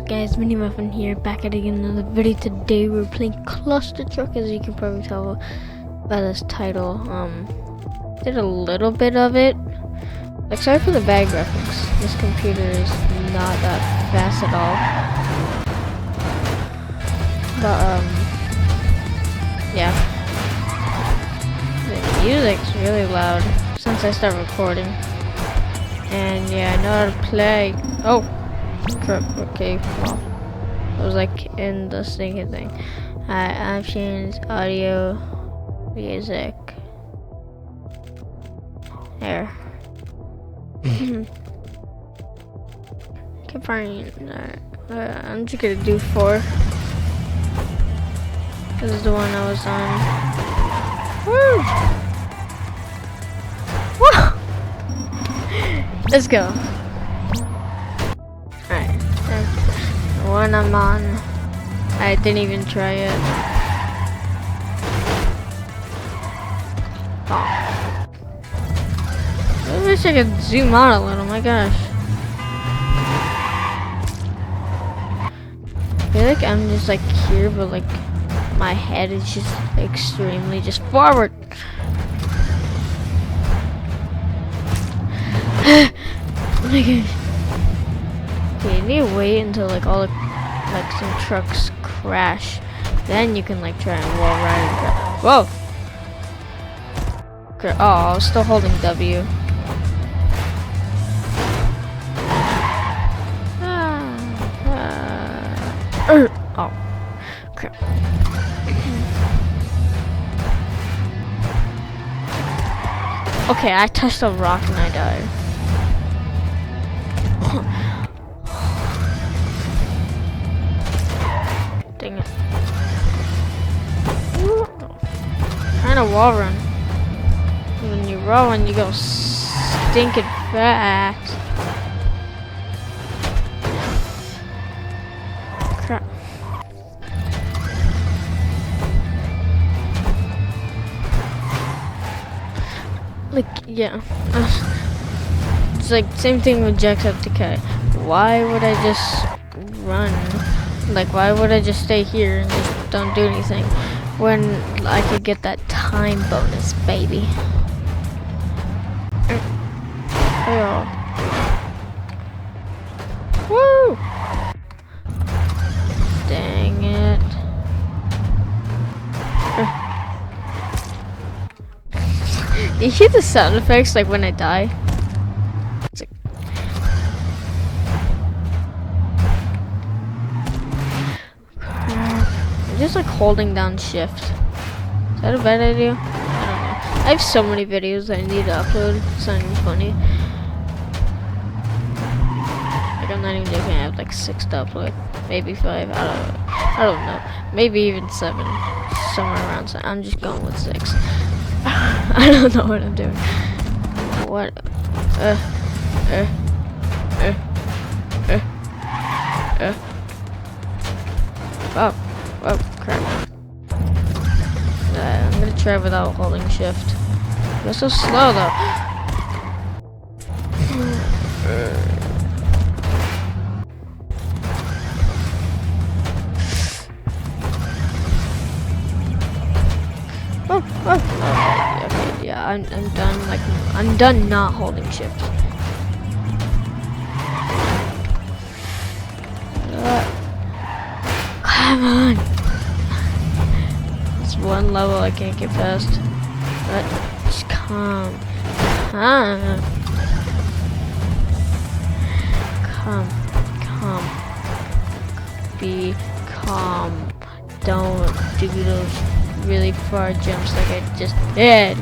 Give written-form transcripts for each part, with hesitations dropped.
guys, Mini Muffin here, back at again another video. Today we're playing Cluster Truck, as you can probably tell by this title. Did a little bit of it. Like, sorry for the bad graphics. This computer is not that fast at all. But yeah. The music's really loud since I start recording. And yeah, I know how to play. Oh. Okay, well, it was like in the stinking thing. Options, audio, music. There. Can find. I'm just gonna do 4. This is the one I was on. Woo! Woo! Let's go. The one I'm on, I didn't even try it. Oh. I wish I could zoom out a little, my gosh. I feel like I'm just like here, but like my head is just extremely just forward. Oh my gosh. Okay, you need to wait until like all the some trucks crash, then you can like try and wall ride and crash. Whoa! Okay, oh, I was still holding W. Oh, crap. Okay, I touched a rock and I died. Dang it. Trying to wall run. When you wall run, you go stinking fast. Crap. Like, yeah. It's like same thing with Jacksepticeye. Why would I just run? Like, why would I just stay here and just don't do anything when I could get that time bonus, baby? Oh. Woo! Dang it. You hear the sound effects like when I die? It's like, just like holding down shift. Is that a bad idea? I don't know. I have so many videos I need to upload. It's not even funny. Like, I'm not even joking. I have like 6 to upload. Maybe 5. I don't know. Maybe even 7. Somewhere around. So I'm just going with 6. I don't know what I'm doing. What? Oh. Oh, crap. I'm gonna try without holding shift. You're so slow though. Okay, yeah, I'm done. Like, I'm done not holding shift. Come on. It's one level I can't get past. But just come. Be calm. Don't do those really far jumps like I just did.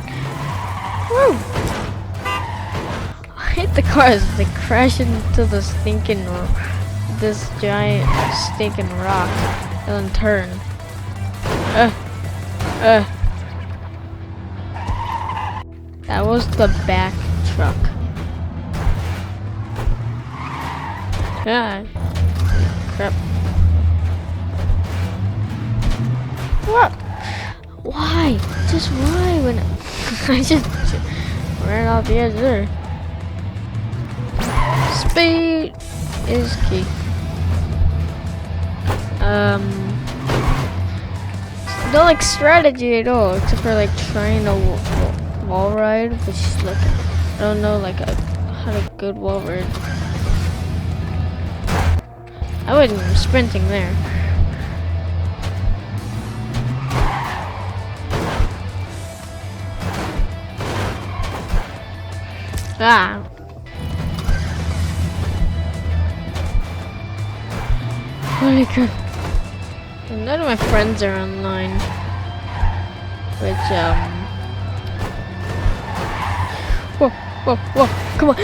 Woo! I hate the cars. They crash into the stinking this giant stinking rock and then turn. That was the back truck. Ah, crap. What? Why? Just why when I just ran off the edge there? Speed is key. no like strategy at all, except for like trying to wall ride, which is like I don't know like how to good wall ride. I wasn't even sprinting there. Ah. Holy crap. None of my friends are online. Which, Whoa, whoa, whoa, come on.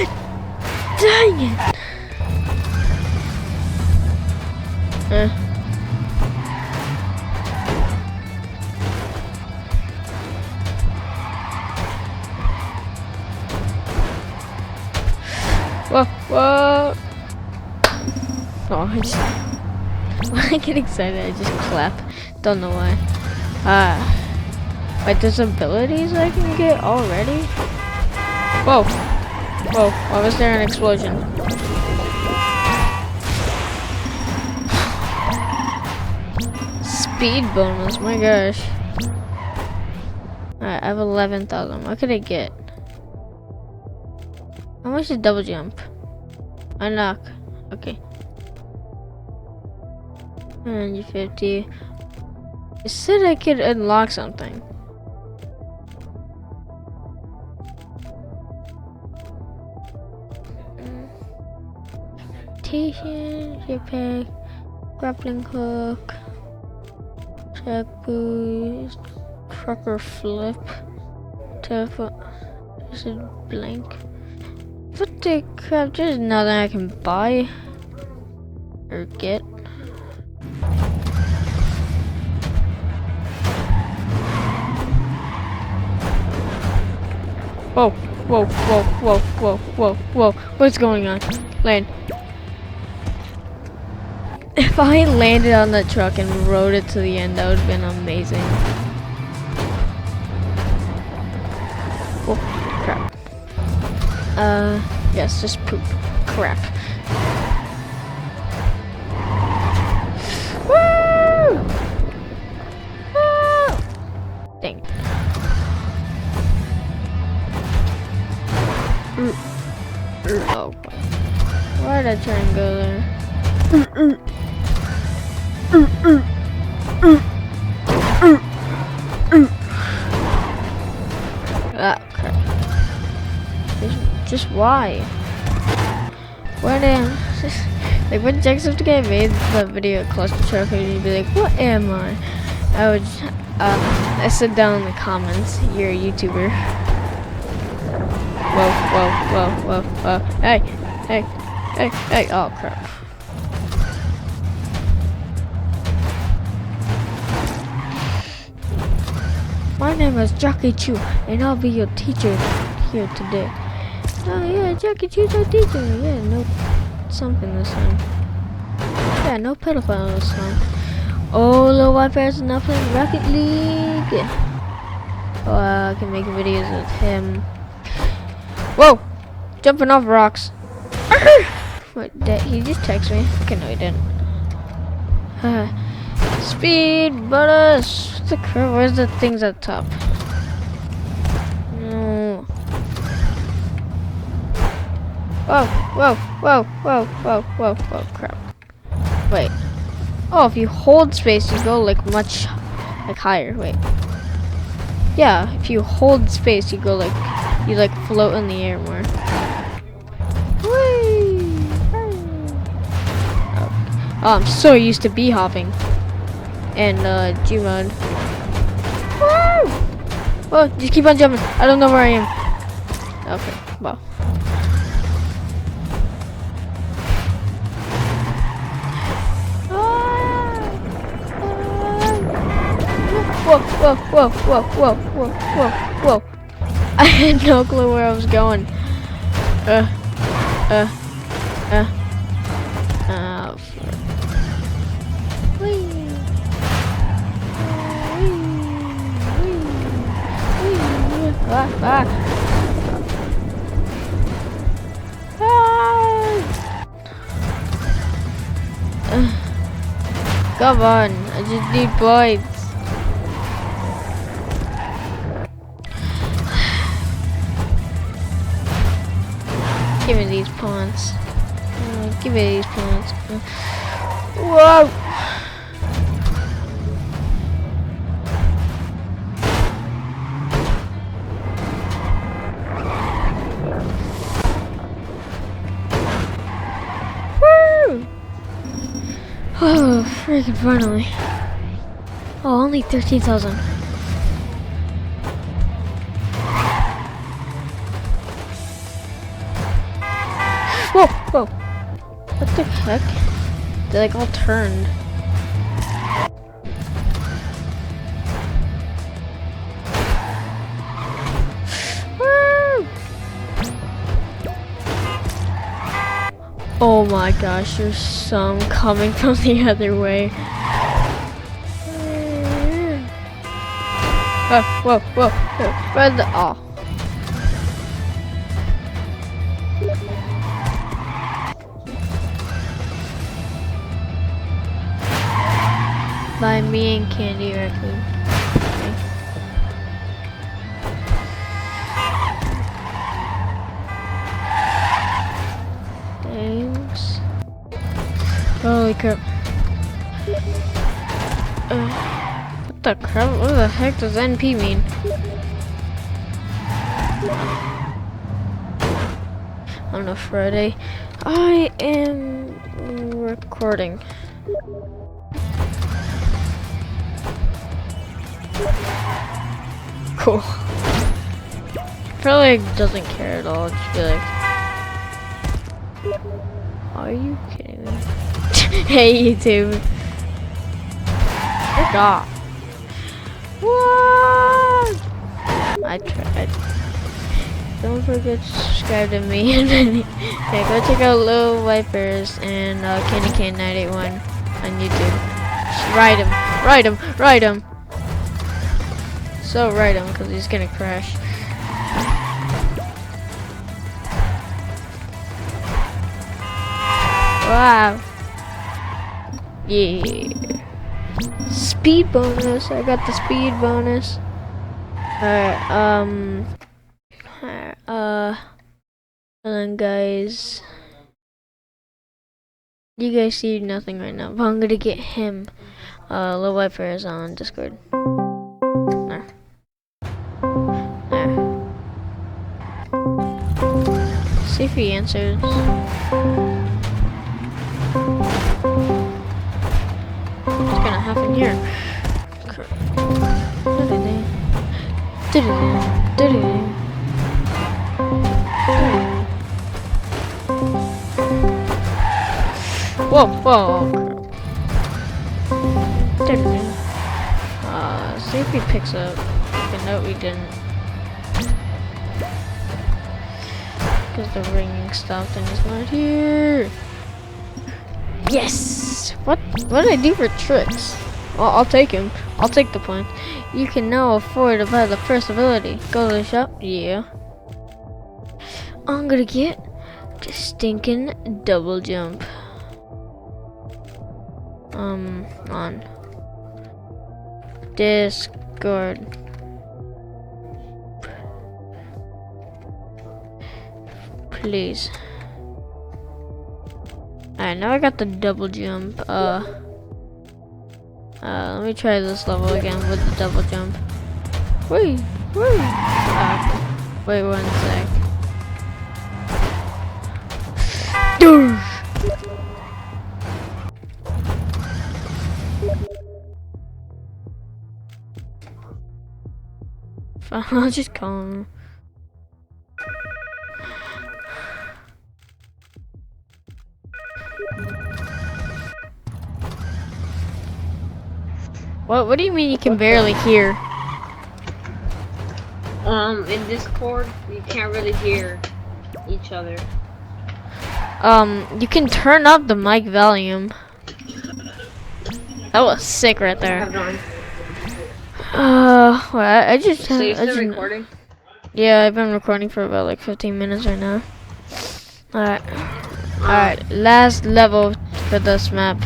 Dang it. Whoa, whoa. Oh, when I get excited, I just clap. Don't know why. Wait, there's abilities I can get already? Whoa. Whoa, why was there an explosion? Speed bonus, my gosh. Alright, I have 11,000. What could I get? How much is double jump? Unlock. Okay. 150. It said I could unlock something. Station, jetpack, grappling hook, check boost, trucker flip, telephone. This is blank. What the crap? There's nothing I can buy or get. Whoa, whoa, whoa, whoa, whoa, whoa, whoa. What's going on? Land. If I landed on the truck and rode it to the end, that would have been amazing. Oh, crap. Yes, just poop. Crap. Woo! Woo! Dang. Oh, why did I try and go there? Ah, crap. Just why? What am like when Jacksepticeye made the video Cluster Truck and you'd be like, what am I? I would I said down in the comments, you're a YouTuber. Whoa, whoa, whoa, whoa, whoa. Hey, hey, hey, hey, oh crap. My name is Jackie Chu, and I'll be your teacher here today. Oh yeah, Jackie Chu's our teacher. Yeah, no something this time. Yeah, no pedophile this time. Oh, little white bear's not playing Rocket League. Oh, I can make videos with him. Whoa! Jumping off rocks. Wait, he just texted me. Okay, no, he didn't. Speed bonus. What's the curve? Where's the things at the top? No. Whoa, whoa, whoa, whoa, whoa, whoa, whoa, crap. Wait. Oh, if you hold space, you go like much like higher. Wait. Yeah, if you hold space, you go like you like float in the air more. Whee! Oh, I'm so used to bee hopping and Gmod. Woo! Oh, just keep on jumping. I don't know where I am. Okay, well. Whoa, whoa, whoa, whoa, whoa, whoa, whoa, whoa. I had no clue where I was going. Oh, Come on, I just need points. Give me these points. Give me these points. Whoa! Woo! Oh, freaking finally. Oh, only 13,000. Whoa, whoa. What the heck? They like all turned. Woo! Oh my gosh, there's some coming from the other way. Oh, whoa, whoa, whoa. Where the oh. By me and Candy Raccoon. Okay. Thanks. Holy crap. What the crap? What the heck does NP mean? On a Friday. I am recording. Cool. Probably doesn't care at all. Just be like, are you kidding me? Hey YouTube. Frick off. What? I tried. Don't forget to subscribe to me. Okay, go check out Little Wipers and Candy Cane 981 on YouTube. Just ride him. Ride him. Ride him. So ride him because he's gonna crash. Wow. Yeah. Speed bonus. I got the speed bonus. Alright, and then guys, you guys see nothing right now, but I'm gonna get him. Little Wiper is on Discord. There. There. See if he answers. What's gonna happen here? Whoa, whoa. See if he picks up. Okay, no, we didn't. Because the ringing stopped and he's not here. Yes! What did I do for tricks? Well, I'll take him. I'll take the point. You can now afford to buy the first ability. Go to the shop? Yeah. I'm gonna get the stinking double jump. On Discord. Please. Alright, now I got the double jump. Let me try this level again with the double jump. Wait, wait. Wait 1 sec. Doosh. I'll just call him. What do you mean you can barely hear? In Discord, you can't really hear each other. You can turn up the mic volume. That was sick right there. Well, I just. So you're still recording? Yeah, I've been recording for about like 15 minutes right now. Alright. Alright, last level for this map.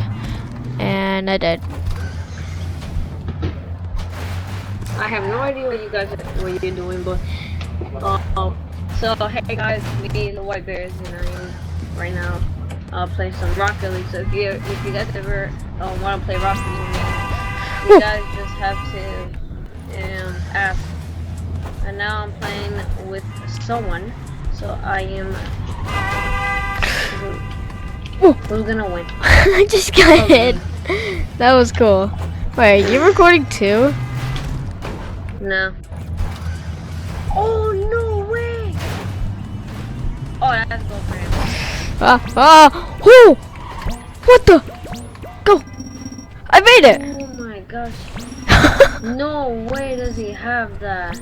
And I died. I have no idea what you're doing, but so hey guys, me the White Bears, and I am right now playing some Rocket League. So if you guys ever want to play Rocket League with me, you guys just have to ask. And now I'm playing with someone, so I am. Who's gonna win? I just got hit. That was cool. Wait, are you recording too? No. Oh no way! Oh, that's go for him. Whoo! What the? Go! I made it! Oh my gosh. No way does he have that.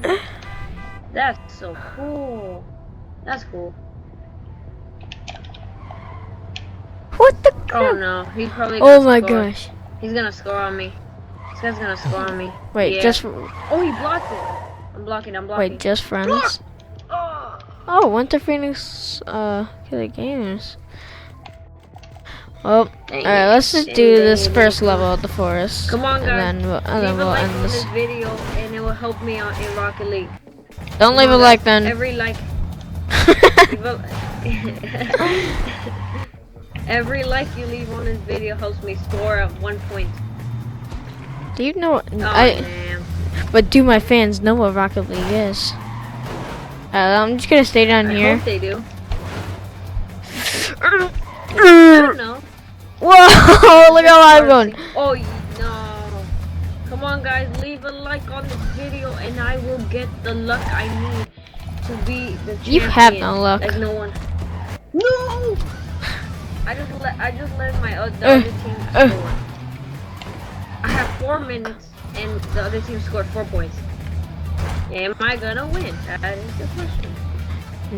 That's so cool. That's cool. What the crap? Oh no, he's probably Oh gonna my score. gosh. He's gonna score on me. This guy's gonna score on me. Wait, yeah. just Oh, he blocked it. I'm blocking. wait, just friends? Block! Oh. Oh, Winter Phoenix Killer Games. Well, alright, let's just do this first level of the forest. Come on, guys. And then Leave a we'll like end on this. this video, and it will help me out in Rocket League. Don't leave a like then. Every like. Every like you leave on this video helps me score at 1 point. Do you know? Oh, man. But do my fans know what Rocket League is? I'm just gonna stay down I here. hope they do. I Whoa! don't know. Look how I'm going. Oh no! Come on, guys, leave a like on this video, and I will get the luck I need to be the champion. You have no luck. Like no one. No! I just let my other team score. I have 4 minutes, and the other team scored 4 points. Am I gonna win? That is the question.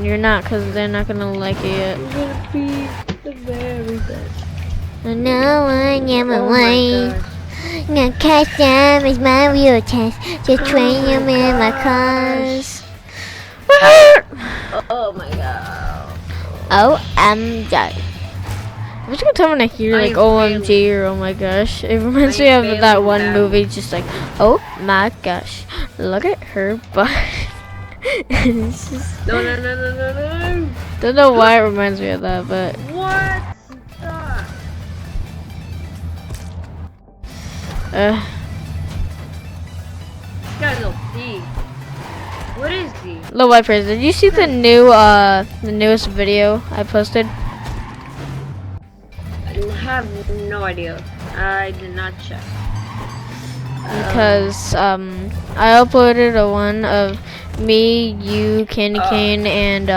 You're not, cause they're not gonna like it yet. I'm gonna be the very best. No one ever Oh my won. gosh. No custom is my real test. Just train them in my cars. Oh my god. Oh, I'm done. I'm just gonna tell when I hear like OMG or oh my gosh. It reminds me of that one movie, just like, oh my gosh, look at her butt. It's just, No. don't know why it reminds me of that, but What? Stop. This guy's OP. What is he? Low Wipers, did you see the newest video I posted? I have no idea. I did not check. Because I uploaded a one of me, you, Candy Cane, and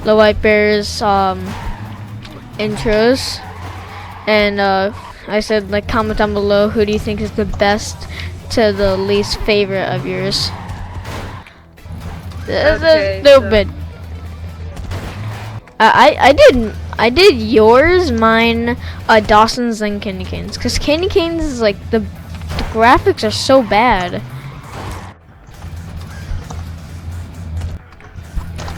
Low Wipers intros, and I said like comment down below who do you think is the best to the least favorite of yours. This is stupid. I did yours, mine, Dawson's, and Candy Cane's. Cause Candy Cane's is like the graphics are so bad.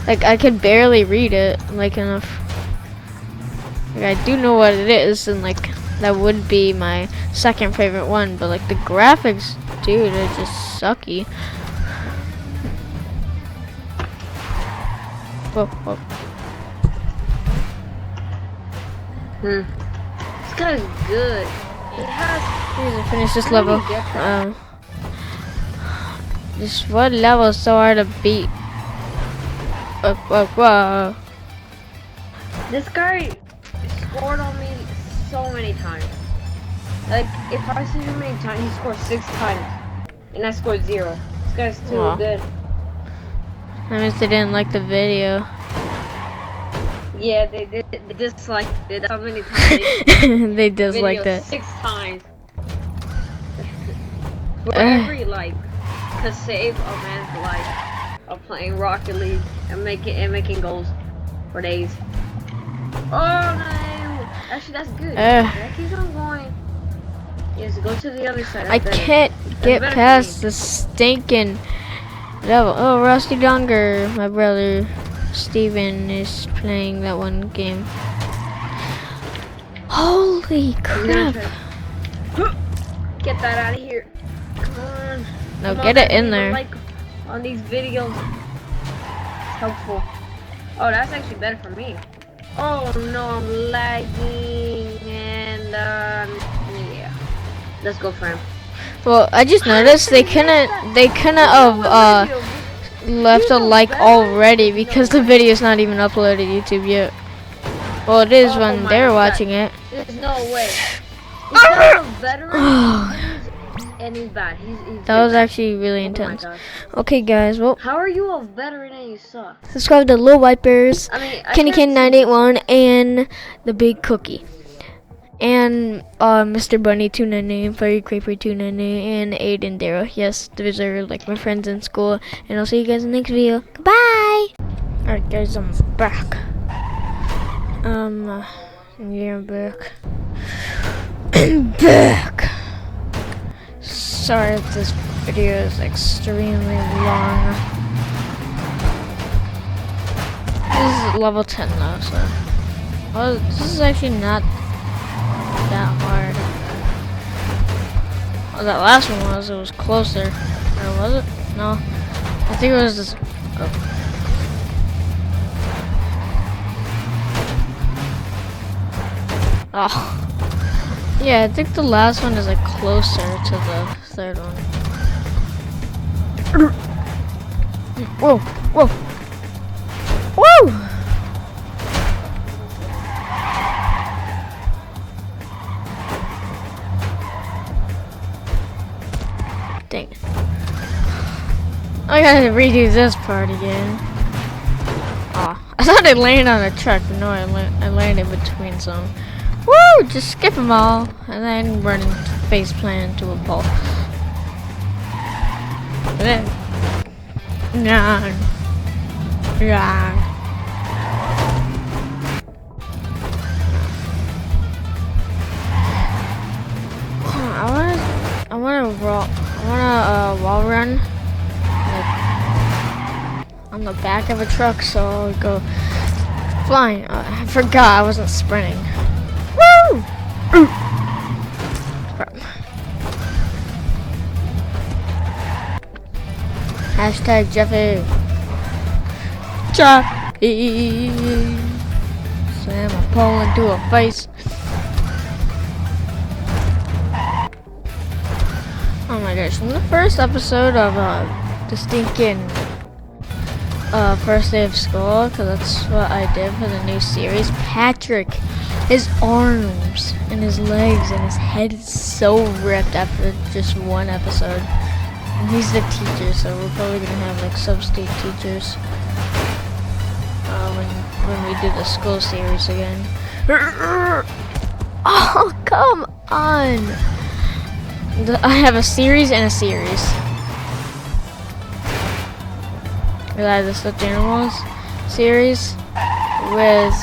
Like I could barely read it like enough. Like I do know what it is, and like that would be my second favorite one. But like the graphics, dude, are just sucky. Whoa. This guy's good. He has. Here's to finish this How did he level. get that? This one level is so hard to beat. Whoa. This guy scored on me so many times. Like, if I see him many times, he scores 6 times. And I scored 0. This guy's too Aw. good. That means they didn't like the video. Yeah, they disliked it how many times. They disliked Video it. 6 times. For every like to save a man's life of playing Rocket League and making goals for days. Oh no! Actually, that's good. That keeps on going. Yes, go to the other side. I can't get past the stinking level. Oh, Rusty Dunger, my brother Steven is playing that one game. Holy crap! Get that out of here. Come on. No, Come get on, it in leave a there. like on these videos. It's helpful. Oh, that's actually better for me. Oh no, I'm lagging, and yeah. Let's go for him. Well, I just noticed they couldn't have left a like already because the video's not even uploaded to YouTube yet. Well, it is when they're watching it. There's no way. He's kind of a veteran, and he's bad. He's That was bad. actually really Oh my intense. gosh. Okay, guys. Well, How are you a veteran and you suck? subscribe to Little White Bears, I mean, I Kenny can't Ken see 981, and the Big Cookie, and Mr. Bunny 299, Fairy Creeper 299, and Aiden Darrow. Yes, those are like my friends in school. And I'll see you guys in the next video. Goodbye. All right, guys, I'm back. Yeah, I'm back. I'm back. Sorry if this video is extremely long. This is level 10 though, so. Well, this is actually not that hard. Well, that last one was, it was closer. Or was it? No. I think it was this. Oh. Oh. Yeah, I think the last one is like closer to the third one. Whoa, whoa. Woo! Dang it. I gotta redo this part again. Aw, I thought I landed on a truck, but no, I landed between some. Woo! Just skip them all, and then run face plant into a ball. And then, nah. I wanna wall run like on the back of a truck, so I'll go flying. I forgot I wasn't sprinting. Woo! Hashtag Jeffy. Slam a pole into a face. Oh my gosh, in the first episode of the stinking first day of school, because that's what I did for the new series, Patrick, his arms and his legs and his head is so ripped after just one episode. And he's the teacher, so we're probably gonna have like substitute teachers when we do the school series again. Oh, come on! I have a series and a series. We have the Stuffed Animals series with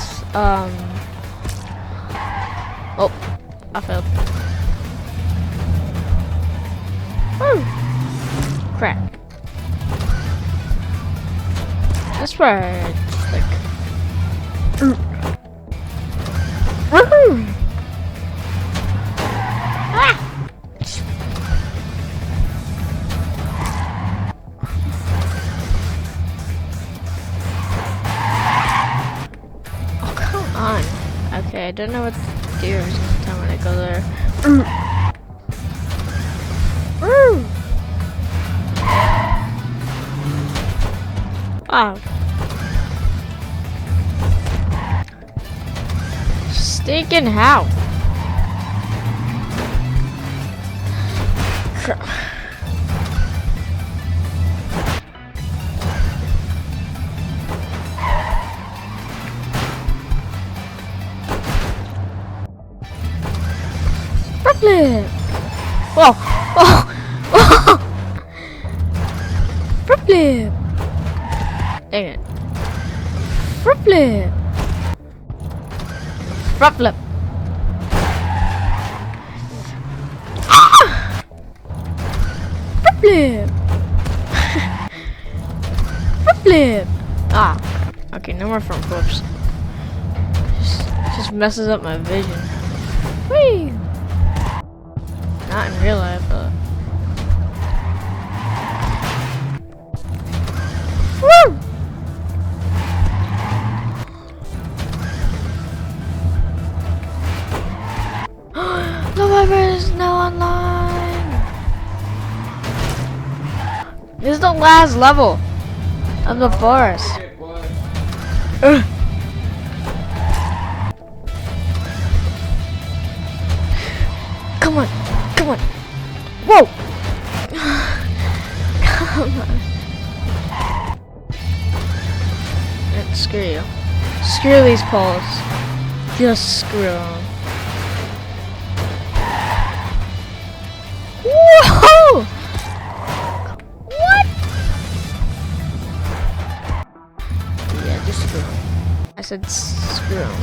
oh, I failed. Woo! Crap. That's where just like woohoo! Ah! Oh, come on. Okay, I don't know what to do every single time when I go there. Wow. Stinking how? Brooklyn! Whoa! Whoa! Whoa! Brooklyn! Dang it. Brooklyn! Brooklyn! Ah! Brooklyn! Brooklyn! Ah. Okay, no more front flips. Just messes up my vision. Whee! Not in real life, but. Woo! The weapon is now online. This is the last level of the forest. Come on, come on. Whoa! Come on. And screw you. Screw these poles. Just screw them. Whoa! What? Yeah, just screw them. I said screw them.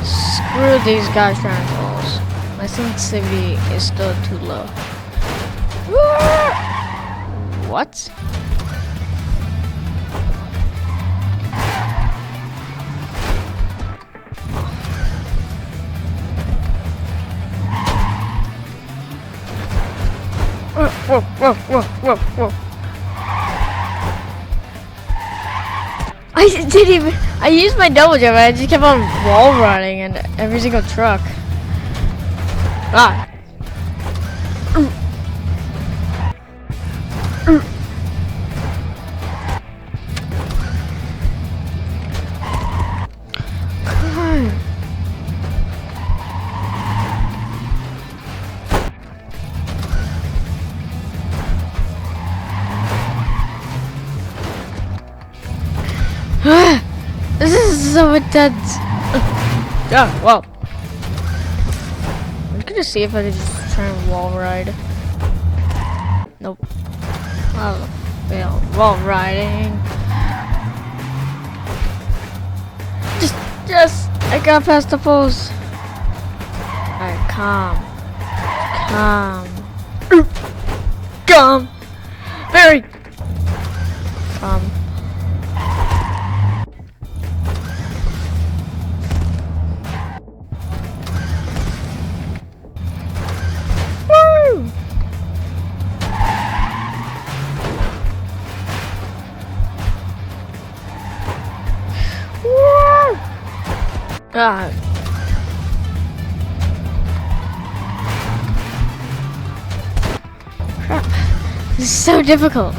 Screw these gosh darn poles. My sensitivity is still too low. What? Whoa, whoa, whoa, whoa, whoa. I didn't even. I used my double jump. I just kept on wall running in every single truck. Ah. This is so intense. Yeah, well. I'm gonna see if I can just try and wall ride. Nope. Oh, fail. Wall riding. Just, I got past the post. Alright, calm. Calm. Very calm. God. Crap. This is so difficult.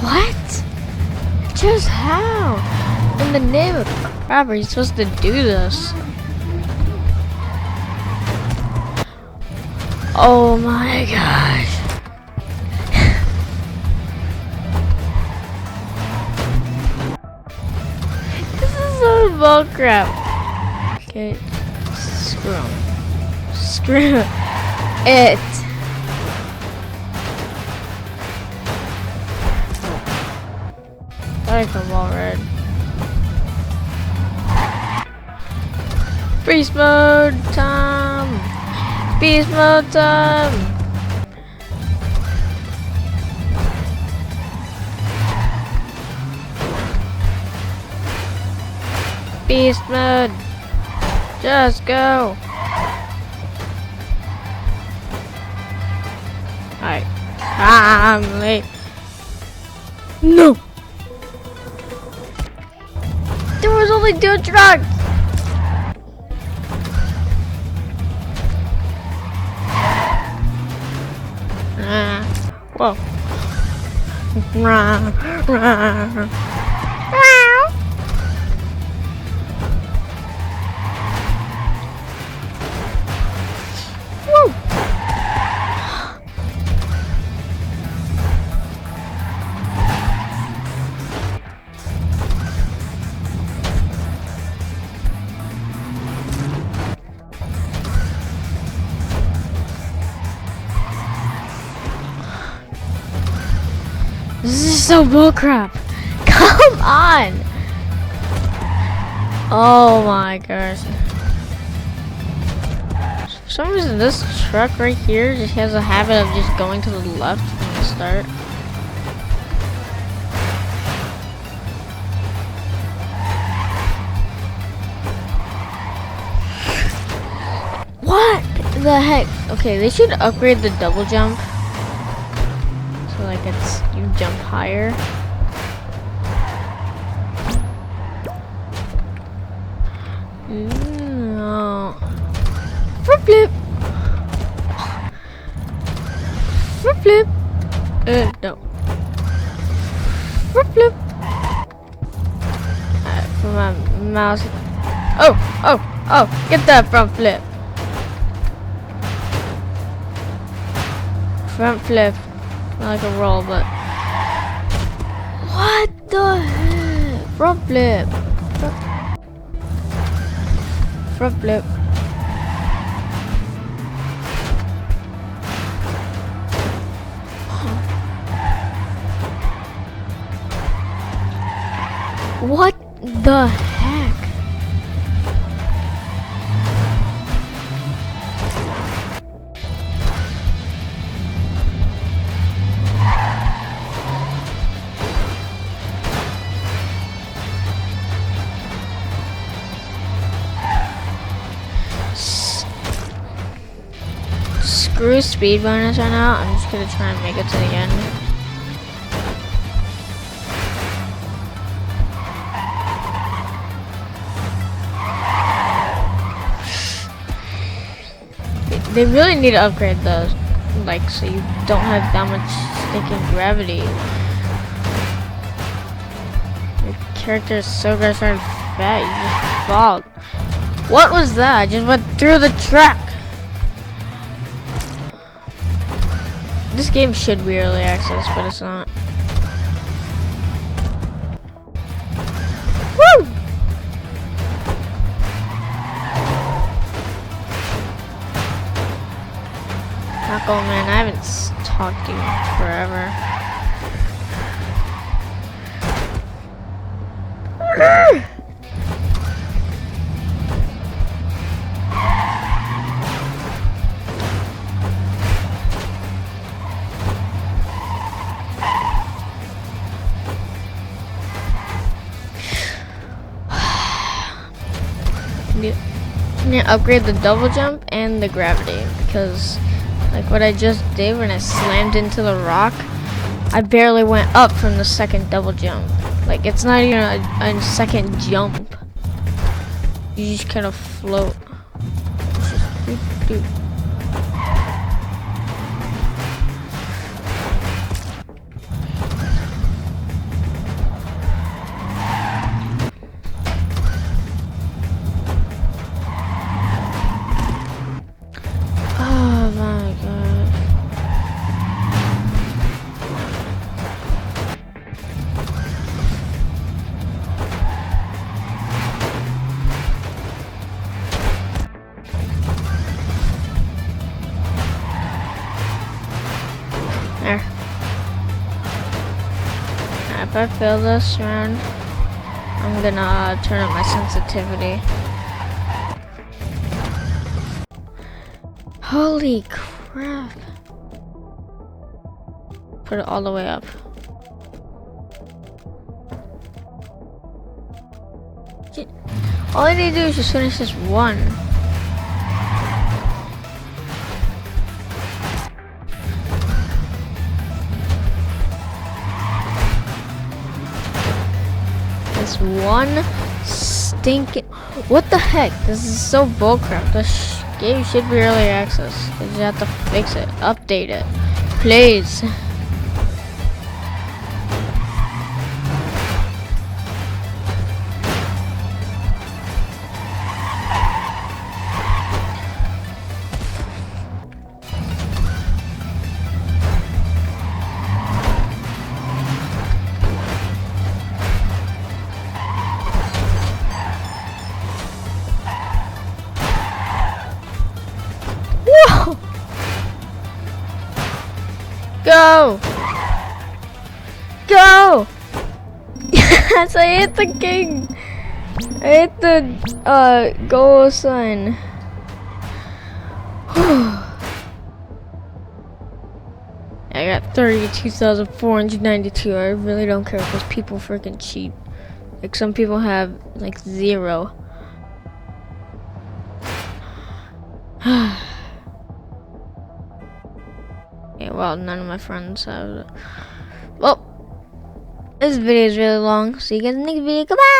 What? Just how? In the name of crap are you supposed to do this? Oh my gosh. Bull crap. Okay, screw it. I come all red. Beast mode time. Beast mode time. Beast mode. Just go. Alright. I'm late. No. There was only 2 trucks. Whoa. This is so bullcrap. Come on. Oh my gosh. For some reason, this truck right here just has a habit of just going to the left from the start. the heck? Okay, they should upgrade the double jump. So like it's, you jump higher. No. Front flip. Front flip. No. Front flip. For my mouse. Oh, get that front flip. Front flip. Not like a roll, but. What the heck? Front flip. Front flip. What the heck? Screw speed bonus right now. I'm just gonna try and make it to the end. They really need to upgrade those, like, so you don't have that much stinking gravity. Your character is so goddamn fat, you just fall. What was that? I just went through the track. This game should be early access, but it's not. Woo! Taco man, I haven't talked to you forever. Need to upgrade the double jump and the gravity, because like what I just did when I slammed into the rock, I barely went up from the second double jump. Like it's not even a second jump. You just kind of float. It's just doop, doop. There. If I fail this round, I'm gonna turn up my sensitivity. Holy crap. Put it all the way up. All I need to do is just finish this one. This one stinking. What the heck? This is so bullcrap. This game should be early access. You just have to fix it, update it, please. Whoa! Go! Go! Yes, I hit the king! I hit the goal sign. I got 32,492. I really don't care because people freaking cheat. Like some people have like 0. well, none of my friends have it. Well, this video is really long. See you guys in the next video. Goodbye!